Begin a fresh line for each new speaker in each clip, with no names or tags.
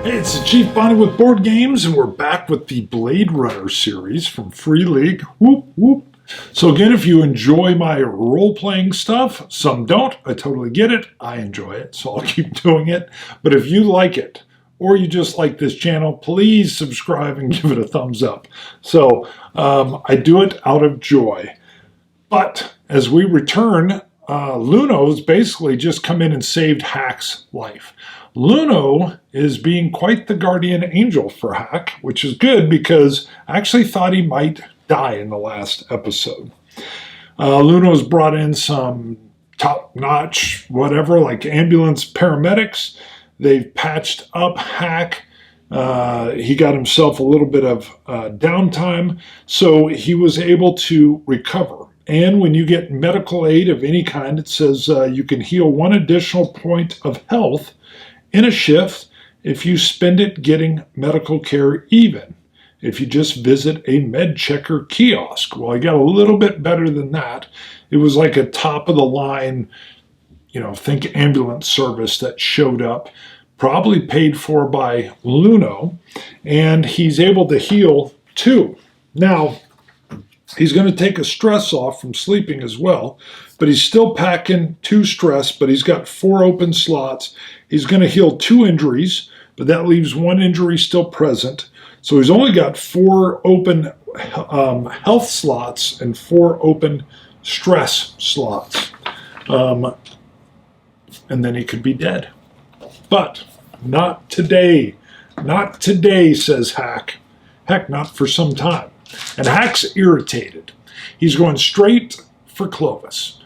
Hey, it's the Chief Bonnie with Board Games, and we're back with the Blade Runner series from Free League. Whoop, whoop. So again, if you enjoy my role-playing stuff, some don't, I totally get it. I enjoy it, so I'll keep doing it. But if you like it, or you just like this channel, please subscribe and give it a thumbs up. So I do it out of joy. But as we return, Luno's basically just come in and saved Hack's life. Luno is being quite the guardian angel for Hack, which is good because I actually thought he might die in the last episode. Luno's brought in some top-notch whatever, like ambulance paramedics. They've patched up Hack. He got himself a little bit of downtime, so he was able to recover. And when you get medical aid of any kind, it says you can heal 1 additional point of health in a shift if you spend it getting medical care even. If you just visit a med checker kiosk. Well, I got a little bit better than that. It was like a top of the line, think ambulance service that showed up, probably paid for by Luno, and he's able to heal 2. Now, he's going to take a stress off from sleeping as well, but he's still packing 2 stress, but he's got 4 open slots. He's going to heal 2 injuries, but that leaves 1 injury still present. So he's only got 4 open health slots and 4 open stress slots. And then he could be dead. But not today. Not today, says Hack. Heck, not for some time. And Hack's irritated. He's going straight for Clovis.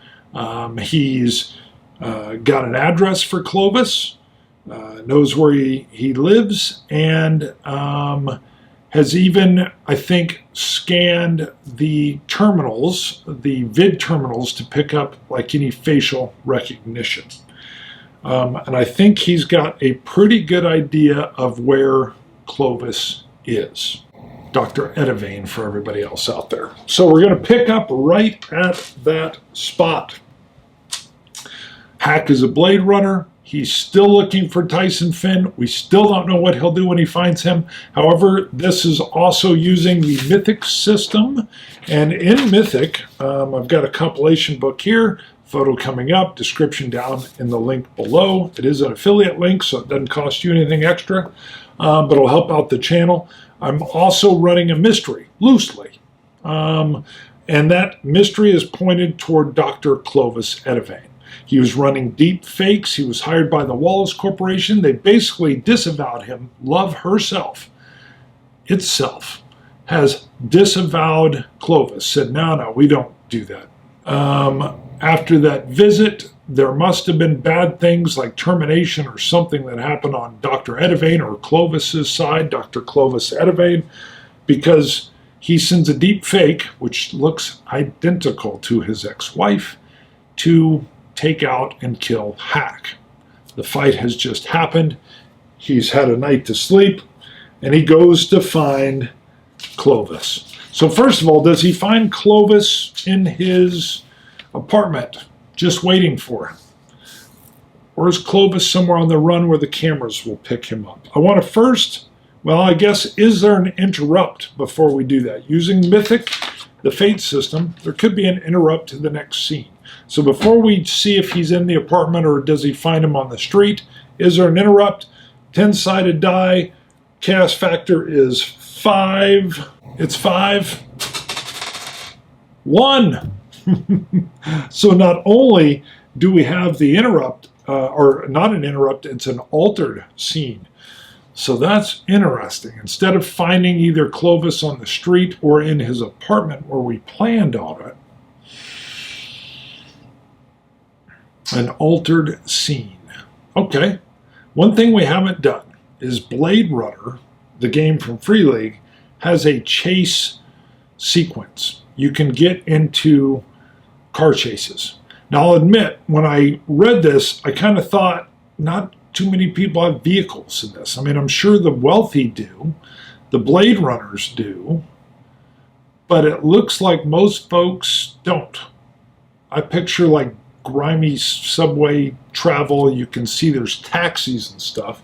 He's got an address for Clovis, knows where he lives, and has even, I think, scanned the terminals, the vid terminals, to pick up like any facial recognition. And I think he's got a pretty good idea of where Clovis is. Dr. Edivane for everybody else out there. So we're going to pick up right at that spot. Hack is a Blade Runner. He's still looking for Tyson Finn. We still don't know what he'll do when he finds him. However, this is also using the Mythic system. And in Mythic, I've got a compilation book here, photo coming up, description down in the link below. It is an affiliate link, so it doesn't cost you anything extra, but it'll help out the channel. I'm also running a mystery, loosely. And that mystery is pointed toward Dr. Clovis Edivane. He was running deep fakes. He was hired by the Wallace Corporation. They basically disavowed him. Love herself, itself, has disavowed Clovis, said, no, we don't do that. After that visit, there must have been bad things like termination or something that happened on Dr. Edivane or Clovis's side, Dr. Clovis Edivane, because he sends a deep fake, which looks identical to his ex-wife, to take out and kill Hack. The fight has just happened. He's had a night to sleep, and he goes to find Clovis. So first of all, does he find Clovis in his apartment, just waiting for him? Or is Clovis somewhere on the run where the cameras will pick him up? I want to first, I guess, is there an interrupt before we do that? Using Mythic, the Fate system, there could be an interrupt to the next scene. So before we see if he's in the apartment or does he find him on the street, is there an interrupt? 10-sided die, chaos factor is 5. It's 5. 1. So not only do we have the interrupt, or not an interrupt, it's an altered scene. So that's interesting. Instead of finding either Clovis on the street or in his apartment where we planned on it, an altered scene. Okay. One thing we haven't done is Blade Runner, the game from Free League, has a chase sequence. You can get into car chases. Now, I'll admit, when I read this, I kind of thought not too many people have vehicles in this. I mean, I'm sure the wealthy do, the Blade Runners do, but it looks like most folks don't. I picture like grimy subway travel. You can see there's taxis and stuff.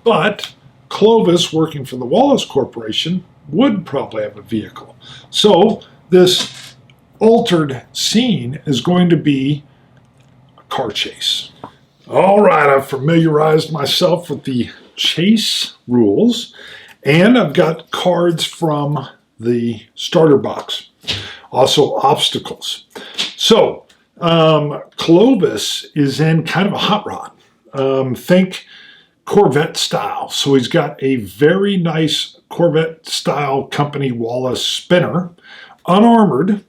But Clovis, working for the Wallace Corporation, would probably have a vehicle. So this altered scene is going to be a car chase. All right, I've familiarized myself with the chase rules, and I've got cards from the starter box. Also obstacles. So Clovis is in kind of a hot rod. Think Corvette style. So he's got a very nice Corvette style Company Wallace spinner, unarmored.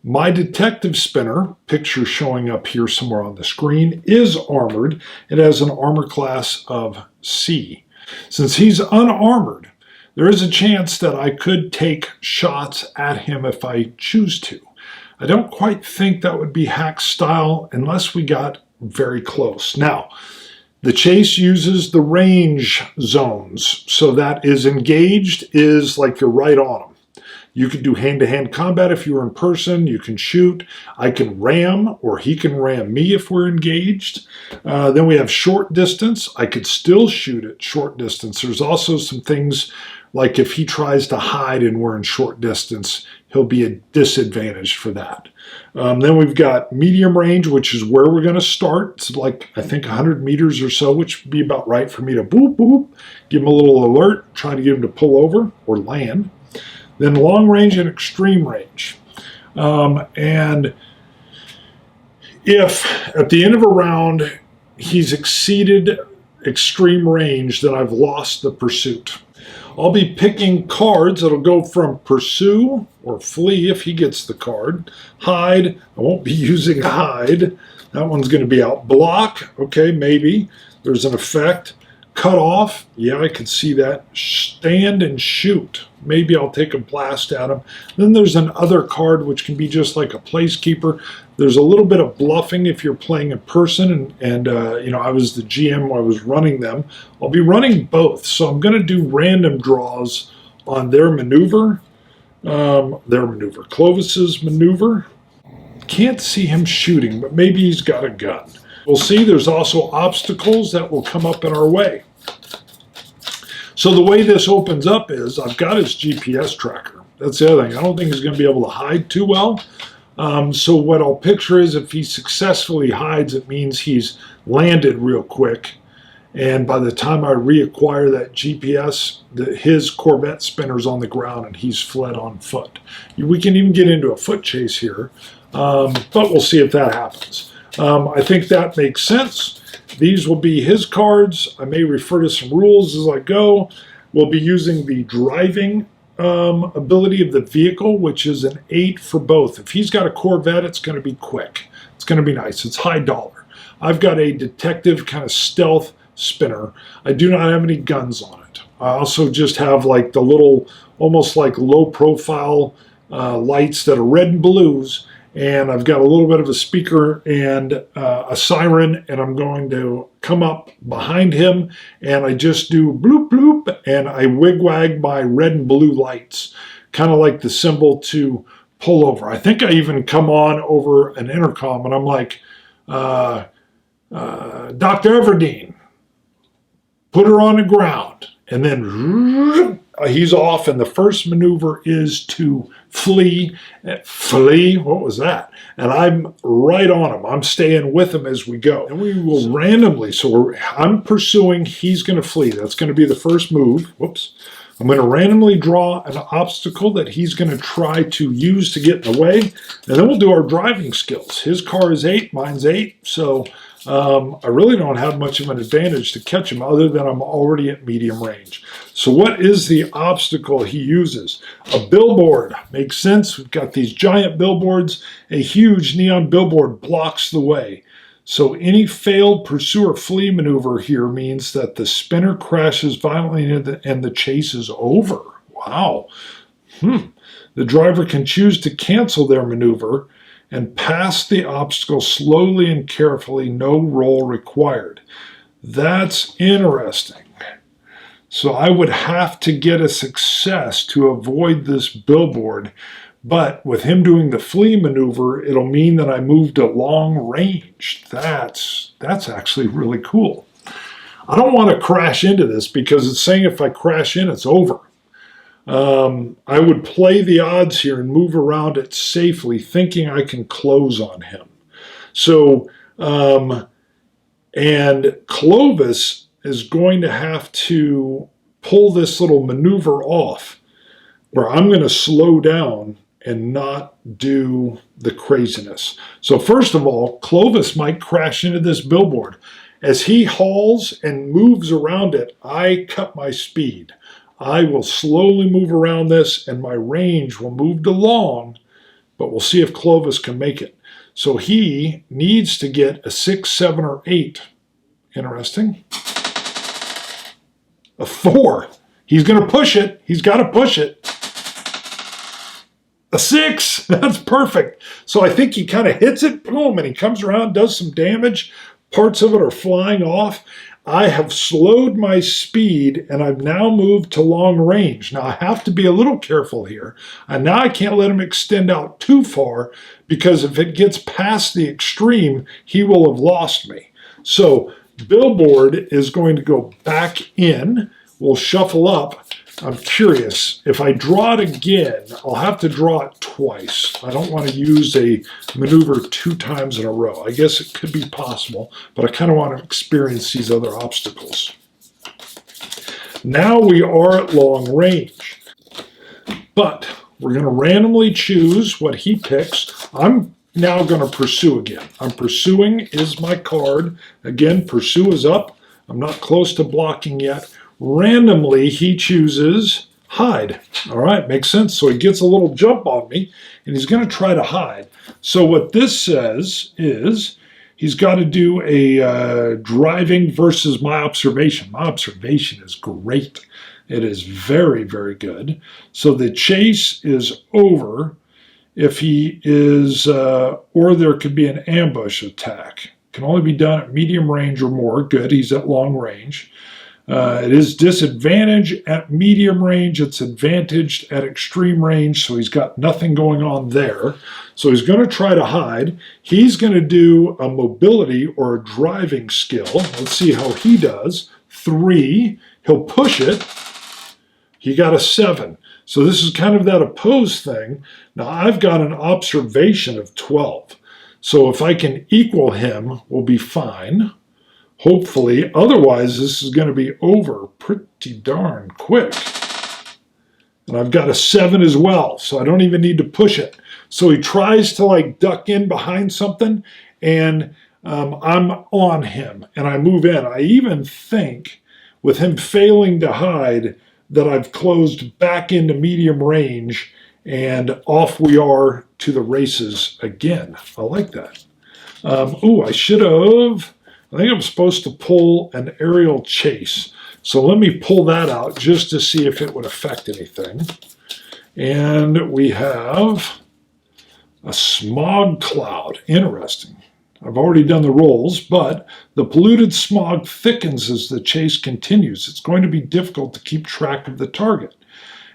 My detective spinner, picture showing up here somewhere on the screen, is armored. It has an armor class of C. Since he's unarmored, there is a chance that I could take shots at him if I choose to. I don't quite think that would be hack style unless we got very close. Now, the chase uses the range zones. So that is engaged is like you're right on them. You can do hand-to-hand combat if you're in person. You can shoot. I can ram, or he can ram me if we're engaged. Then we have short distance. I could still shoot at short distance. There's also some things like if he tries to hide and we're in short distance, he'll be a disadvantage for that. Then we've got medium range, which is where we're going to start. It's like, I think, 100 meters or so, which would be about right for me to boop, boop, give him a little alert, trying to get him to pull over or land. Then long range and extreme range. And if at the end of a round he's exceeded extreme range, then I've lost the pursuit. I'll be picking cards that'll go from pursue or flee if he gets the card. Hide, I won't be using hide. That one's going to be out. Block, okay, maybe. There's an effect. Cut off, yeah, I could see that. Stand and shoot. Maybe I'll take a blast at him. Then there's an other card which can be just like a placekeeper. There's a little bit of bluffing if you're playing in person, and you know, I was the GM, I was running them. I'll be running both, so I'm going to do random draws on their maneuver. Clovis's maneuver. Can't see him shooting, but maybe he's got a gun. We'll see. There's also obstacles that will come up in our way. So the way this opens up is I've got his GPS tracker. That's the other thing. I don't think he's going to be able to hide too well. So what I'll picture is if he successfully hides, it means he's landed real quick. And by the time I reacquire that GPS, his Corvette spinner's on the ground and he's fled on foot. We can even get into a foot chase here, but we'll see if that happens. I think that makes sense. These will be his cards. I may refer to some rules as I go. We'll be using the driving ability of the vehicle, which is an 8 for both. If he's got a Corvette, it's going to be quick. It's going to be nice. It's high dollar. I've got a detective kind of stealth spinner. I do not have any guns on it. I also just have like the little, almost like low profile lights that are red and blues. And I've got a little bit of a speaker and a siren, and I'm going to come up behind him, and I just do bloop, bloop, and I wigwag my red and blue lights, kind of like the symbol to pull over. I think I even come on over an intercom, and I'm like, Dr. Everdeen, put her on the ground. And then he's off, and the first maneuver is to flee. Flee? What was that? And I'm right on him. I'm staying with him as we go. And we will randomly, so I'm pursuing, he's going to flee. That's going to be the first move. Whoops. I'm going to randomly draw an obstacle that he's going to try to use to get in the way. And then we'll do our driving skills. His car is 8, mine's 8, so I really don't have much of an advantage to catch him other than I'm already at medium range. So what is the obstacle he uses? A billboard. Makes sense. We've got these giant billboards. A huge neon billboard blocks the way. So any failed pursue or flee maneuver here means that the spinner crashes violently and the chase is over. Wow. The driver can choose to cancel their maneuver and pass the obstacle slowly and carefully, no roll required. That's interesting. So I would have to get a success to avoid this billboard, But with him doing the flee maneuver, it'll mean that I moved to long range. That's actually really cool. I don't want to crash into this because it's saying if I crash in, it's over. I would play the odds here and move around it safely, thinking I can close on him. So, and Clovis is going to have to pull this little maneuver off where I'm going to slow down and not do the craziness. So first of all, Clovis might crash into this billboard. As he hauls and moves around it, I cut my speed. I will slowly move around this and my range will move to long, but we'll see if Clovis can make it. So he needs to get a 6, 7, or 8. Interesting. A 4. He's going to push it. He's got to push it. A 6. That's perfect. So I think he kind of hits it, boom, and he comes around, does some damage. Parts of it are flying off. I have slowed my speed, and I've now moved to long range. Now, I have to be a little careful here. And now I can't let him extend out too far, because if it gets past the extreme, he will have lost me. So billboard is going to go back in. We'll shuffle up. I'm curious. If I draw it again, I'll have to draw it twice. I don't want to use a maneuver 2 times in a row. I guess it could be possible, but I kind of want to experience these other obstacles. Now we are at long range, but we're going to randomly choose what he picks. I'm now going to pursue again. I'm pursuing is my card. Again, pursue is up. I'm not close to blocking yet. Randomly, he chooses hide. All right, makes sense. So he gets a little jump on me, and he's going to try to hide. So what this says is he's got to do a driving versus my observation. My observation is great. It is very, very good. So the chase is over if he is, or there could be an ambush attack. Can only be done at medium range or more. Good, he's at long range. It is disadvantage at medium range. It's advantaged at extreme range, so he's got nothing going on there. So he's going to try to hide. He's going to do a mobility or a driving skill. Let's see how he does. 3. He'll push it. He got a 7. So this is kind of that opposed thing. Now I've got an observation of 12. So if I can equal him, we'll be fine. Hopefully, otherwise this is going to be over pretty darn quick. And I've got a 7 as well, so I don't even need to push it. So he tries to like duck in behind something, and I'm on him, and I move in. I even think with him failing to hide that I've closed back into medium range, and off we are to the races again. I like that. I should have... I think I'm supposed to pull an aerial chase. So let me pull that out just to see if it would affect anything. And we have a smog cloud. Interesting. I've already done the rolls, but the polluted smog thickens as the chase continues. It's going to be difficult to keep track of the target.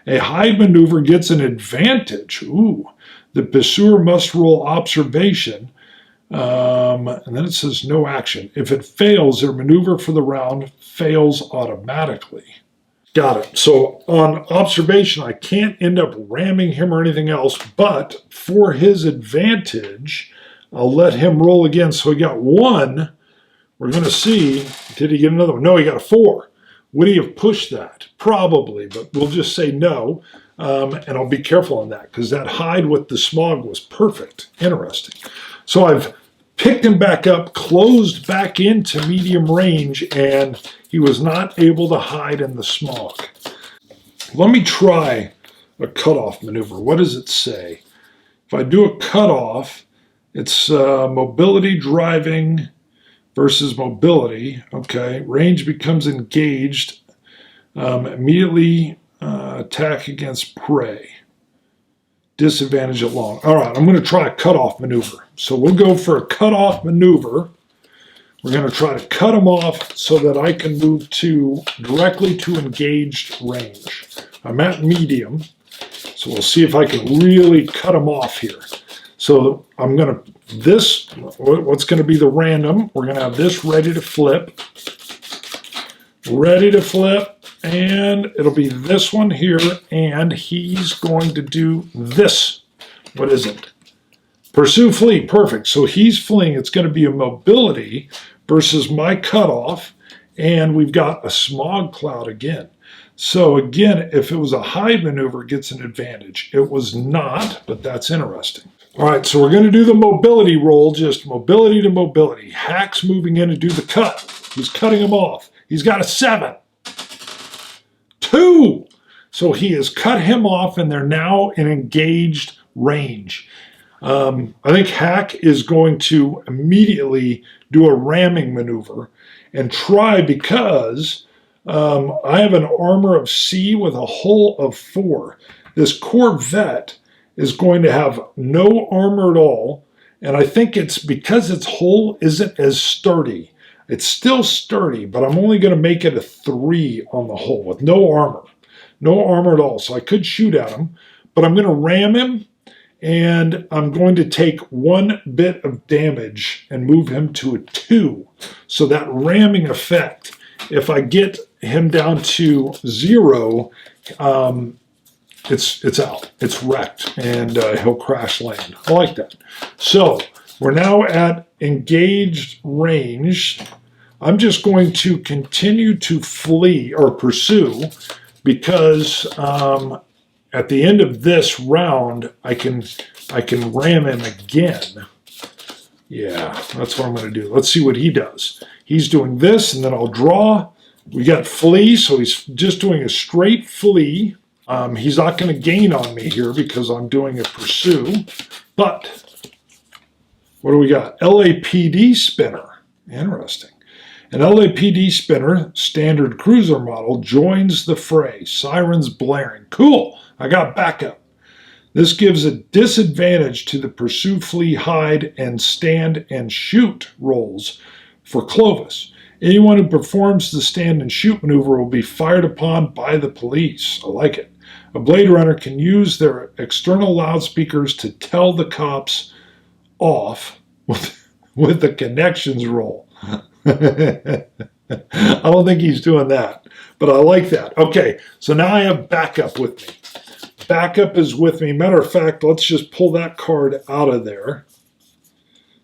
A hide maneuver gets an advantage. The pursuer must roll observation. And then it says no action. If it fails, their maneuver for the round fails automatically. Got it. So on observation, I can't end up ramming him or anything else, but for his advantage, I'll let him roll again. So he got 1. We're going to see, did he get another one? No, he got a 4. Would he have pushed that? Probably, but we'll just say no. And I'll be careful on that because that hide with the smog was perfect. Interesting. So I've picked him back up, closed back into medium range, and he was not able to hide in the smog. Let me try a cutoff maneuver. What does it say? If I do a cutoff, it's mobility driving versus mobility. Okay, range becomes engaged. Immediately attack against prey. Disadvantage at long. All right, I'm going to try a cutoff maneuver. So we'll go for a cutoff maneuver. We're going to try to cut him off so that I can move directly to engaged range. I'm at medium. So we'll see if I can really cut him off here. So I'm going to, what's going to be the random, we're going to have this ready to flip. Ready to flip, and it'll be this one here, and he's going to do this. What is it? Pursue, flee, perfect. So he's fleeing. It's going to be a mobility versus my cutoff, and we've got a smog cloud again. So again, if it was a hide maneuver, it gets an advantage. It was not, but that's interesting. All right, so we're going to do the mobility roll, just mobility to mobility. Hack's moving in to do the cut. He's cutting him off. He's got a 7. 2. So he has cut him off, and they're now in engaged range. I think Hack is going to immediately do a ramming maneuver and try, because I have an armor of C with a hull of 4. This Corvette is going to have no armor at all, and I think it's because its hull isn't as sturdy. It's still sturdy, but I'm only going to make it a 3 on the hull with no armor. No armor at all, so I could shoot at him, but I'm going to ram him, and I'm going to take 1 bit of damage and move him to a 2. So that ramming effect, if I get him down to 0, it's out. It's wrecked, and he'll crash land. I like that. So we're now at engaged range. I'm just going to continue to flee or pursue, because at the end of this round, I can ram him again. Yeah, that's what I'm going to do. Let's see what he does. He's doing this, and then I'll draw. We got flee, so he's just doing a straight flee. He's not going to gain on me here because I'm doing a pursue. But what do we got? LAPD spinner. Interesting. An LAPD spinner, standard cruiser model, joins the fray. Sirens blaring. Cool. I got backup. This gives a disadvantage to the pursue, flee, hide, and stand and shoot rolls for Clovis. Anyone who performs the stand and shoot maneuver will be fired upon by the police. I like it. A Blade Runner can use their external loudspeakers to tell the cops off with the connections roll. I don't think he's doing that, but I like that. Okay, so now I have backup with me. Backup is with me. Matter of fact, let's just pull that card out of there.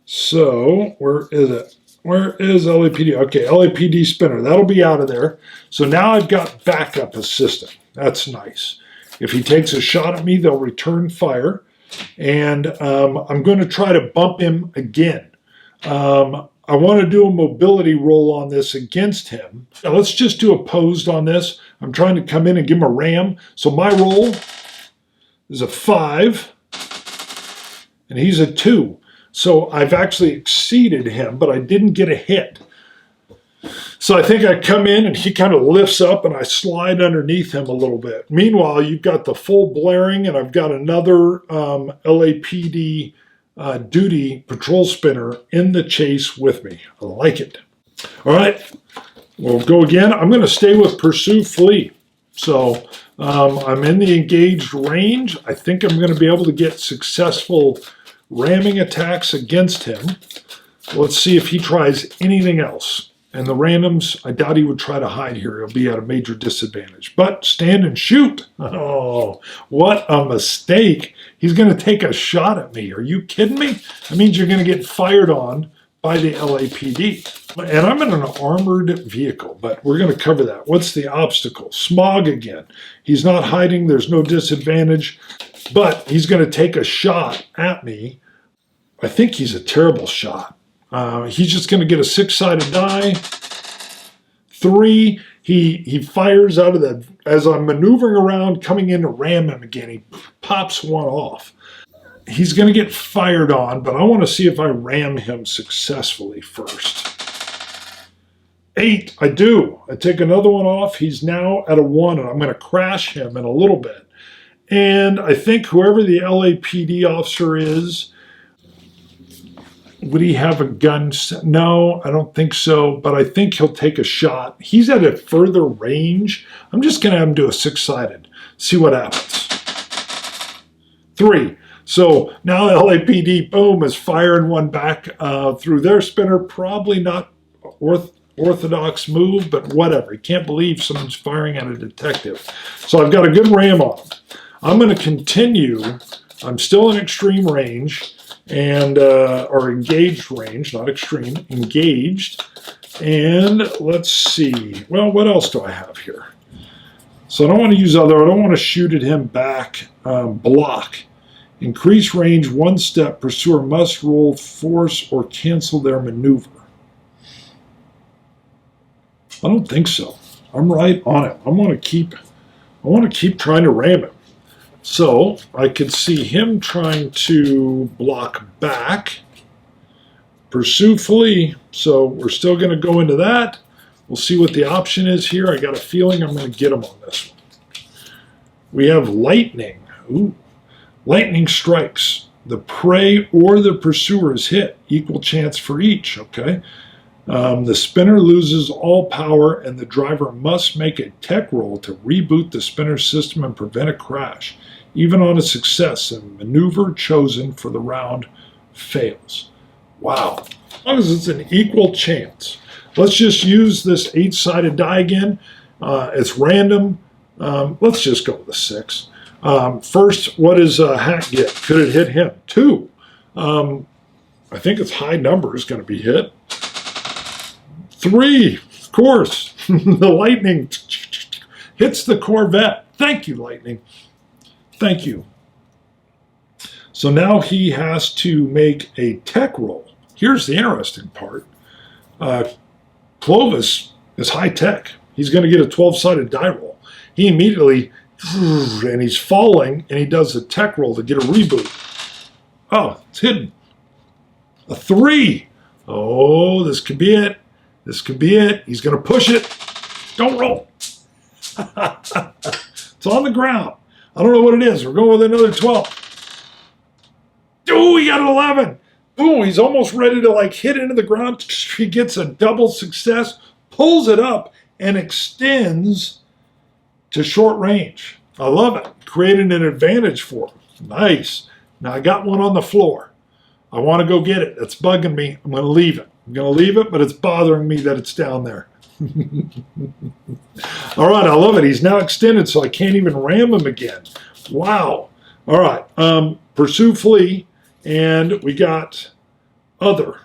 So, where is it? Where is LAPD? Okay, LAPD spinner. That'll be out of there. So now I've got backup assistant. That's nice. If he takes a shot at me, they'll return fire. And I'm going to try to bump him again. I want to do a mobility roll on this against him. Now let's just do opposed on this. I'm trying to come in and give him a ram. So my roll is a 5, and he's a 2. So I've actually exceeded him, but I didn't get a hit. So I think I come in and he kind of lifts up and I slide underneath him a little bit. Meanwhile, you've got the full blaring, and I've got another LAPD duty patrol spinner in the chase with me. I like it. All right, we'll go again. I'm going to stay with pursue, flee. So I'm in the engaged range. I think I'm going to be able to get successful ramming attacks against him. Let's see if he tries anything else. And the randoms, I doubt he would try to hide here. He'll be at a major disadvantage. But stand and shoot. Oh, what a mistake. He's going to take a shot at me. Are you kidding me? That means you're going to get fired on by the LAPD. And I'm in an armored vehicle, but we're going to cover that. What's the obstacle? Smog again. He's not hiding. There's no disadvantage. But he's going to take a shot at me. I think he's a terrible shot. He's just going to get a 6-sided die. 3. He fires out of the, as I'm maneuvering around, coming in to ram him again. He pops one off. He's going to get fired on, but I want to see if I ram him successfully first. 8. I do. I take another one off. He's now at a 1, and I'm going to crash him in a little bit. And I think whoever the LAPD officer is, would he have a gun? No, I don't think so, but I think he'll take a shot. He's at a further range. I'm just going to have him do a 6-sided. See what happens. 3. So now LAPD, boom, is firing one back through their spinner. Probably not orthodox move, but whatever. You can't believe someone's firing at a detective. So I've got a good ram on him. I'm going to continue. I'm still in extreme range, and or engaged range, not extreme, engaged. And let's see. Well, what else do I have here? So I don't want to use other. I don't want to shoot at him back. Block. Increase range 1 step. Pursuer must roll force or cancel their maneuver. I don't think so. I'm right on it. I want to keep trying to ram him. So I could see him trying to block back. Pursue flee. So we're still going to go into that. We'll see what the option is here. I got a feeling I'm going to get him on this one. We have lightning. Ooh. Lightning strikes. The prey or the pursuer is hit. Equal chance for each, okay? The spinner loses all power, and the driver must make a tech roll to reboot the spinner system and prevent a crash. Even on a success, a maneuver chosen for the round fails. Wow. As long as it's an equal chance. Let's just use this 8-sided die again. It's random. Let's just go with a 6. First, what does Hack get? Could it hit him? 2. I think its high number is going to be hit. 3, of course. The lightning hits the Corvette. Thank you, lightning. Thank you. So now he has to make a tech roll. Here's the interesting part. Clovis is high tech. He's going to get a 12-sided die roll. He immediately, and he's falling, and he does a tech roll to get a reboot. Oh, it's hidden. A 3. Oh, this could be it. This could be it. He's going to push it. Don't roll. It's on the ground. I don't know what it is. We're going with another 12. Oh, he got an 11. Boom, he's almost ready to hit into the ground. He gets a double success, pulls it up, and extends to short range. I love it. Creating an advantage for him. Nice. Now I got one on the floor. I want to go get it. It's bugging me. I'm going to leave it. I'm going to leave it, but it's bothering me that it's down there. All right, I love it. He's now extended, so I can't even ram him again. Wow. All right. Pursue, flee, and we got other.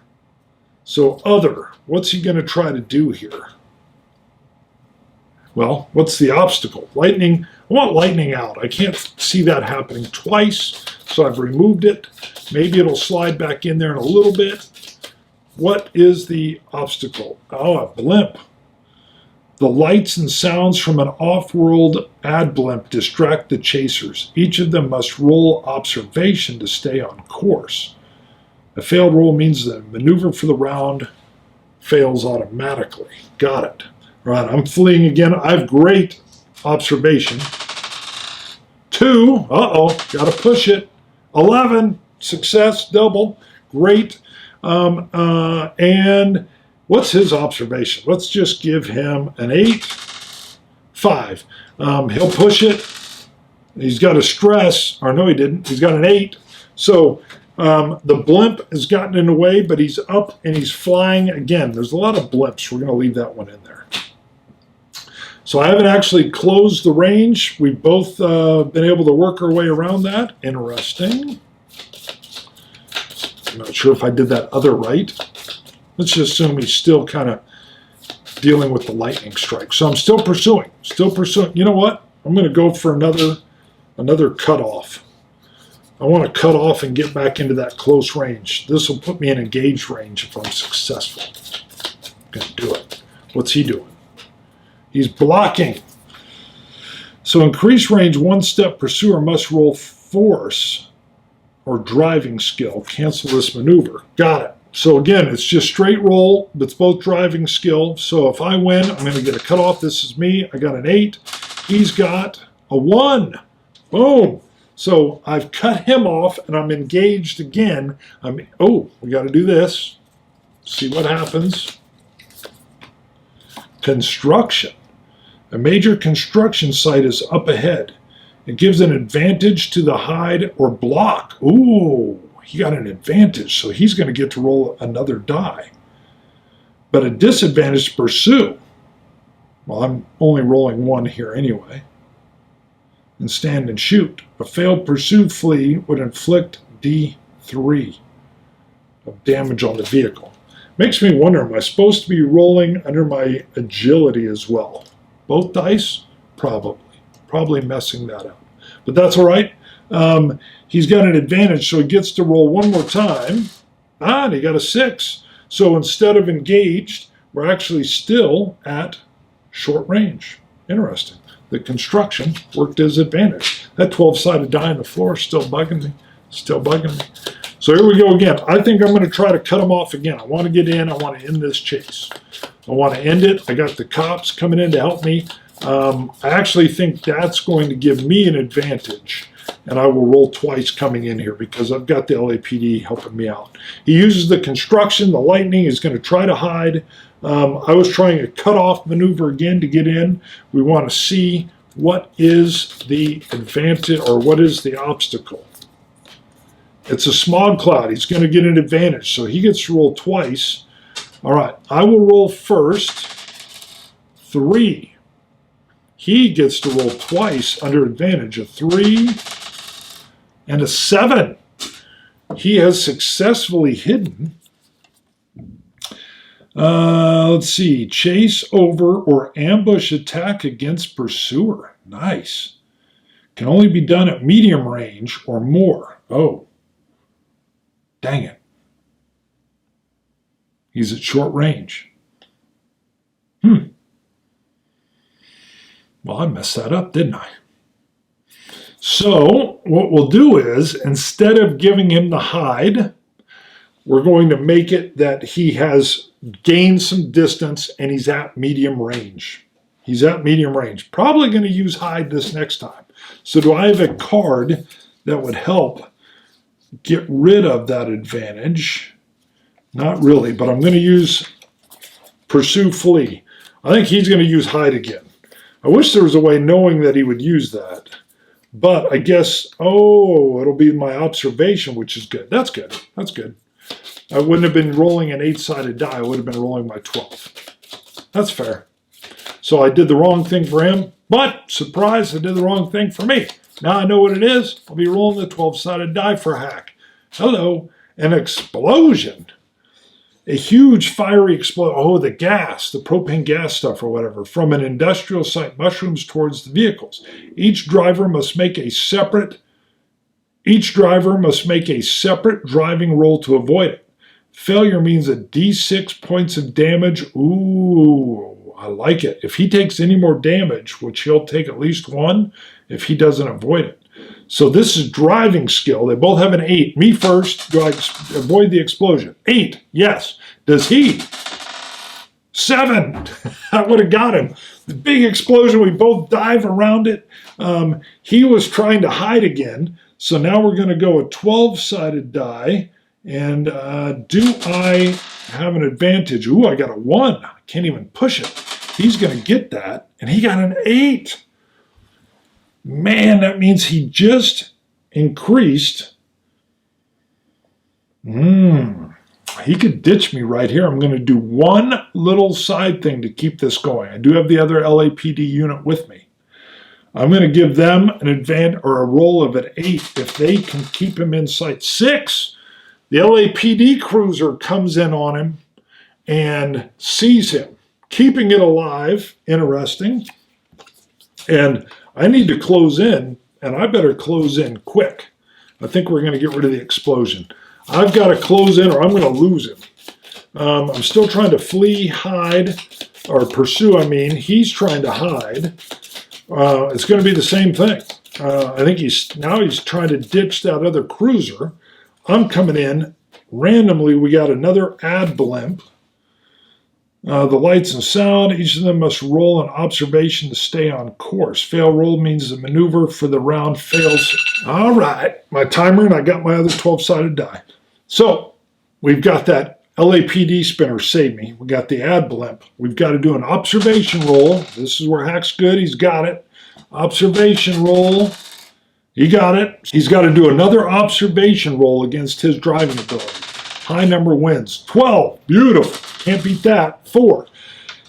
So other. What's he going to try to do here? Well, what's the obstacle? Lightning. I want lightning out. I can't see that happening twice, so I've removed it. Maybe it'll slide back in there in a little bit. What is the obstacle? Oh, a blimp. The lights and sounds from an off-world ad blimp distract the chasers. Each of them must roll observation to stay on course. A failed roll means the maneuver for the round fails automatically. Got it. All right, I'm fleeing again. I have great observation. 2, got to push it. 11, success, double, great. And what's his observation? Let's just give him an 8, 5. He'll push it. He's got a stress, or no, he didn't. He's got an 8. So the blimp has gotten in the way, but he's up and he's flying again. There's a lot of blimps. We're going to leave that one in there. So I haven't actually closed the range. We've both been able to work our way around that. Interesting. I'm not sure if I did that other right. Let's just assume he's still kind of dealing with the lightning strike. So I'm still pursuing. Still pursuing. You know what? I'm going to go for another cutoff. I want to cut off and get back into that close range. This will put me in engaged range if I'm successful. I'm going to do it. What's he doing? He's blocking. So increase range 1 step. Pursuer must roll force or driving skill. Cancel this maneuver. Got it. So again, it's just straight roll, but it's both driving skill. So if I win, I'm going to get a cutoff. This is me. I got an 8. He's got a 1. Boom. So I've cut him off, and I'm engaged again. We got to do this. See what happens. Construction. A major construction site is up ahead. It gives an advantage to the hide or block. Ooh, he got an advantage, so he's going to get to roll another die. But a disadvantage to pursue. Well, I'm only rolling one here anyway. And stand and shoot. A failed pursuit flee would inflict D3 of damage on the vehicle. Makes me wonder, am I supposed to be rolling under my agility as well? Both dice? Probably. Probably messing that up. But that's all right. He's got an advantage, so he gets to roll one more time. And he got a 6. So instead of engaged, we're actually still at short range. Interesting. The construction worked as advantage. That 12-sided die on the floor is still bugging me. Still bugging me. So here we go again. I think I'm going to try to cut him off again. I want to get in. I want to end this chase. I want to end it. I got the cops coming in to help me. I actually think that's going to give me an advantage. And I will roll twice coming in here because I've got the LAPD helping me out. He uses the construction, the lightning. He's going to try to hide. I was trying a cut-off maneuver again to get in. We want to see what is the advantage or what is the obstacle. It's a smog cloud. He's going to get an advantage, so he gets to roll twice. All right, I will roll first. 3. He gets to roll twice under advantage. A 3 and a 7. He has successfully hidden. Let's see. Chase over or ambush attack against pursuer. Nice. Can only be done at medium range or more. Oh. Dang it. He's at short range. Well, I messed that up, didn't I? So what we'll do is, instead of giving him the hide, we're going to make it that he has gained some distance and he's at medium range. He's at medium range. Probably going to use hide this next time. So do I have a card that would help get rid of that advantage? Not really, but I'm going to use pursue flee. I think he's going to use hide again. I wish there was a way knowing that he would use that. But I guess, it'll be my observation, which is good. That's good. That's good. I wouldn't have been rolling an 8-sided die. I would have been rolling my 12. That's fair. So I did the wrong thing for him. But, surprise, I did the wrong thing for me. Now I know what it is. I'll be rolling the 12-sided die for a hack. Hello. An explosion. A huge fiery explosion. Oh, the gas, the propane gas stuff or whatever, from an industrial site mushrooms towards the vehicles. Each driver must make a separate driving roll to avoid it. Failure means a D6 points of damage. Ooh, I like it. If he takes any more damage, which he'll take at least 1 if he doesn't avoid it. So this is driving skill. They both have an 8. Me first. Do I avoid the explosion? 8. Yes. Does he? 7. I would have got him. The big explosion. We both dive around it. He was trying to hide again. So now we're going to go a 12-sided die. And do I have an advantage? Ooh, I got a 1. I can't even push it. He's going to get that. And he got an 8. Man, that means he just increased. He could ditch me right here. I'm going to do one little side thing to keep this going. I do have the other LAPD unit with me. I'm going to give them an advantage or a roll of an 8 if they can keep him in sight. 6, the LAPD cruiser comes in on him and sees him, keeping it alive. Interesting. And I need to close in, and I better close in quick. I think we're going to get rid of the explosion. I've got to close in or I'm going to lose him. I'm still trying to flee, hide, or pursue, I mean. He's trying to hide. It's going to be the same thing. I think he's trying to ditch that other cruiser. I'm coming in. Randomly, we got another ad blimp. The lights and sound, each of them must roll an observation to stay on course. Fail roll means the maneuver for the round fails. All right, my timer, and I got my other 12-sided die. So we've got that LAPD spinner save me. We got the ad blimp. We've got to do an observation roll. This is where Hack's good. He's got it. Observation roll. He got it. He's got to do another observation roll against his driving ability. High number wins. 12. Beautiful. Can't beat that. 4.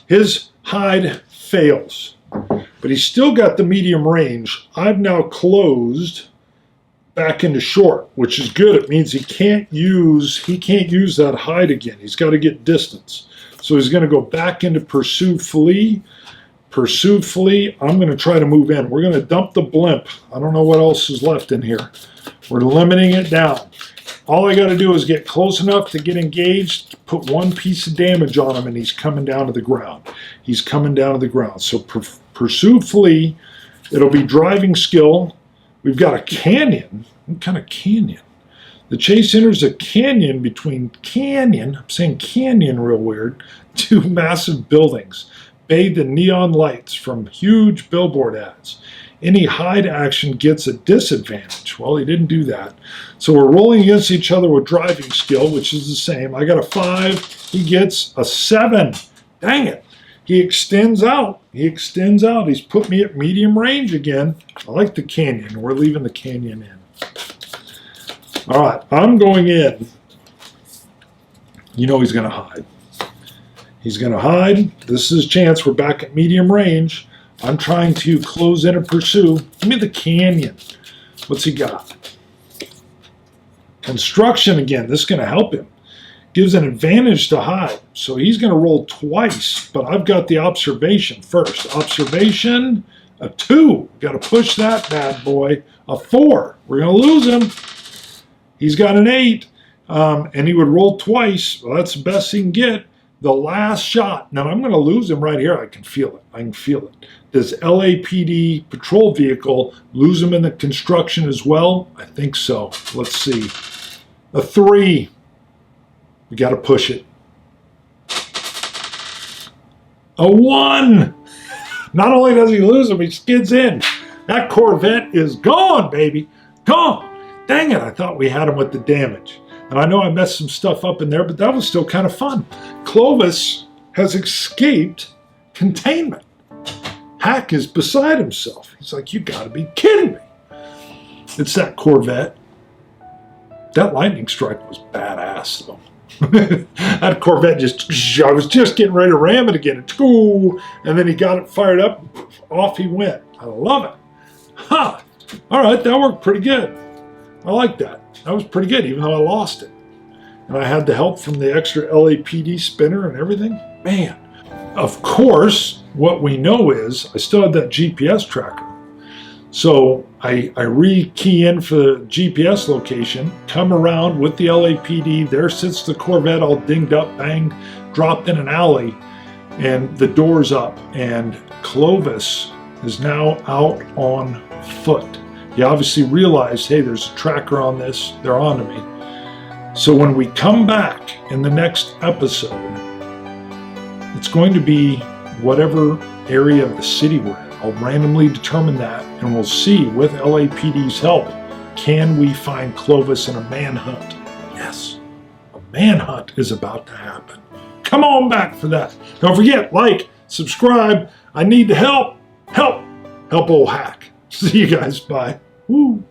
His hide fails. But he's still got the medium range. I've now closed back into short, which is good. It means he can't use that hide again. He's got to get distance. So he's going to go back into pursue flee. Pursue flee. I'm going to try to move in. We're going to dump the blimp. I don't know what else is left in here. We're limiting it down. All I got to do is get close enough to get engaged, put 1 piece of damage on him, and he's coming down to the ground. He's coming down to the ground. So pursue flee. It'll be driving skill. We've got a canyon. What kind of canyon? The chase enters a canyon between I'm saying canyon real weird, 2 massive buildings, bathed in neon lights from huge billboard ads. Any hide action gets a disadvantage. Well, he didn't do that. So we're rolling against each other with driving skill, which is the same. I got a 5. He gets a 7. Dang it. He extends out. He's put me at medium range again. I like the canyon. We're leaving the canyon in. All right, I'm going in. You know he's going to hide. He's going to hide. This is his chance. We're back at medium range. I'm trying to close in and pursue. Give me the canyon. What's he got? Construction again. This is going to help him. Gives an advantage to hide. So he's going to roll twice, but I've got the observation first. Observation, a 2. Got to push that bad boy. A 4. We're going to lose him. He's got an 8, and he would roll twice. Well, that's the best he can get. The last shot. Now, I'm going to lose him right here. I can feel it. Does LAPD patrol vehicle lose him in the construction as well? I think so. Let's see. A 3. We got to push it. A 1. Not only does he lose him, he skids in. That Corvette is gone, baby. Gone. Dang it, I thought we had him with the damage. And I know I messed some stuff up in there, but that was still kind of fun. Clovis has escaped containment. Hack is beside himself. He's like, you gotta be kidding me. It's that Corvette. That lightning strike was badass, though. That Corvette I was just getting ready to ram it again. And then he got it fired up. Off he went. I love it. Huh. All right, that worked pretty good. I like that. That was pretty good, even though I lost it. And I had the help from the extra LAPD spinner and everything. Man. Of course, what we know is I still had that GPS tracker. So I re-key in for the GPS location, come around with the LAPD. There sits the Corvette all dinged up, bang, dropped in an alley, and the door's up. And Clovis is now out on foot. He obviously realized, hey, there's a tracker on this. They're on to me. So when we come back in the next episode, it's going to be whatever area of the city we're in. I'll randomly determine that, and we'll see, with LAPD's help, can we find Clovis in a manhunt? Yes, a manhunt is about to happen. Come on back for that. Don't forget, like, subscribe. I need the help. Help old Hack. See you guys. Bye. Woo.